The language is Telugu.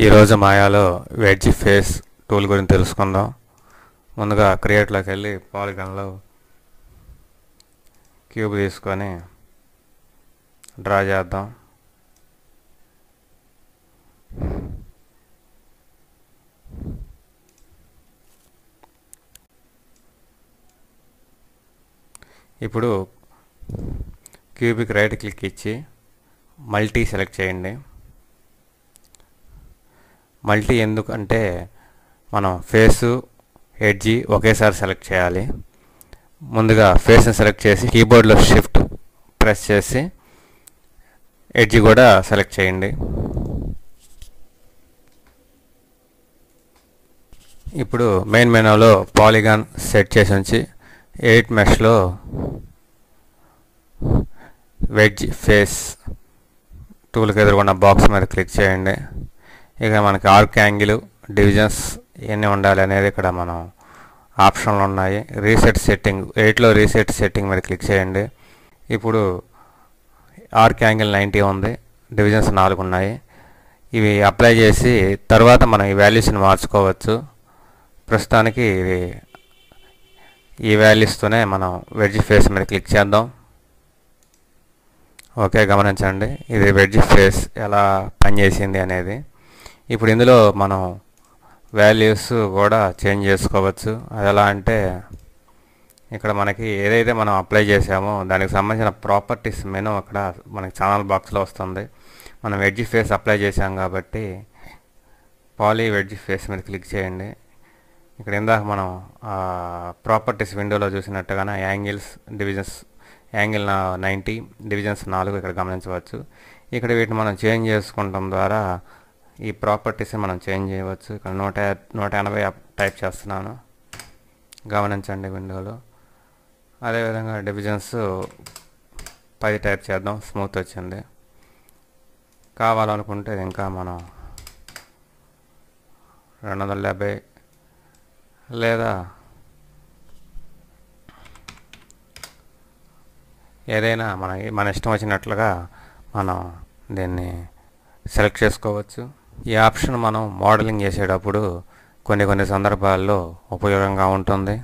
ఈరోజు మాయాలో వెడ్జ్ ఫేస్ టూల్ గురించి తెలుసుకుందాం. ముందుగా క్రియేట్లోకి వెళ్ళి పాలిగాన్లో క్యూబ్ తీసుకొని డ్రా చేద్దాం. ఇప్పుడు క్యూబ్కి రైట్ క్లిక్ ఇచ్చి మల్టీ సెలెక్ట్ చేయండి. మల్టీ ఎందుకంటే మనం ఫేసు ఎడ్జి ఒకేసారి సెలెక్ట్ చేయాలి. ముందుగా ఫేస్ని సెలెక్ట్ చేసి కీబోర్డ్లో షిఫ్ట్ ప్రెస్ చేసి ఎడ్జి కూడా సెలెక్ట్ చేయండి. ఇప్పుడు మెయిన్ మెనూలో పాలిగాన్ సెట్ చేసి ఉంచి 8 మెష్లో వెడ్జ్ ఫేస్ టూల్కి ఎదురుకున్న బాక్స్ మీద క్లిక్ చేయండి. ఇక మనకి ఆర్క్ యాంగిల్, డివిజన్స్ ఇవన్నీ ఉండాలి అనేది ఇక్కడ మనం ఆప్షన్లు ఉన్నాయి. రీసెట్ సెట్టింగ్ 8లో రీసెట్ సెట్టింగ్ మీద క్లిక్ చేయండి. ఇప్పుడు ఆర్క్ యాంగిల్ 90 ఉంది, డివిజన్స్ 4 ఉన్నాయి. ఇవి అప్లై చేసి తర్వాత మనం ఈ వాల్యూస్ని మార్చుకోవచ్చు. ప్రస్తుతానికి ఈ వాల్యూస్తోనే మనం వెడ్జ్ ఫేస్ మీద క్లిక్ చేద్దాం. ఓకే, గమనించండి ఇది వెడ్జ్ ఫేస్ ఎలా పనిచేసింది అనేది. ఇప్పుడు ఇందులో మనం వాల్యూస్ కూడా చేంజ్ చేసుకోవచ్చు. అది ఎలా అంటే ఇక్కడ మనకి ఏదైతే మనం అప్లై చేసామో దానికి సంబంధించిన ప్రాపర్టీస్ మెనూ అక్కడ మనకి ఛానల్ బాక్స్లో వస్తుంది. మనం వెడ్జ్ ఫేస్ అప్లై చేసాం కాబట్టి పాలీ వెడ్జ్ ఫేస్ మీద క్లిక్ చేయండి. ఇక్కడ ఇందాక మనం ప్రాపర్టీస్ విండోలో చూసినట్టుగానే యాంగిల్స్, డివిజన్స్, యాంగిల్ 90, డివిజన్స్ 4 ఇక్కడ గమనించవచ్చు. ఇక్కడ వీటిని మనం చేంజ్ చేసుకుంటాం ద్వారా ఈ ప్రాపర్టీస్ని మనం చేంజ్ చేయవచ్చు. ఇక్కడ 180 టైప్ చేస్తున్నాను, గమనించండి విండోలో. అదేవిధంగా డివిజన్స్ 10 టైప్ చేద్దాం, స్మూత్ వచ్చింది. కావాలనుకుంటే ఇంకా మనం 270 లేదా ఏదైనా మన ఇష్టం వచ్చినట్లుగా మనం దీన్ని సెలెక్ట్ చేసుకోవచ్చు. ఈ ఆప్షన్ మనం మోడలింగ్ చేసేటప్పుడు కొన్ని సందర్భాల్లో ఉపయోగంగా ఉంటుంది.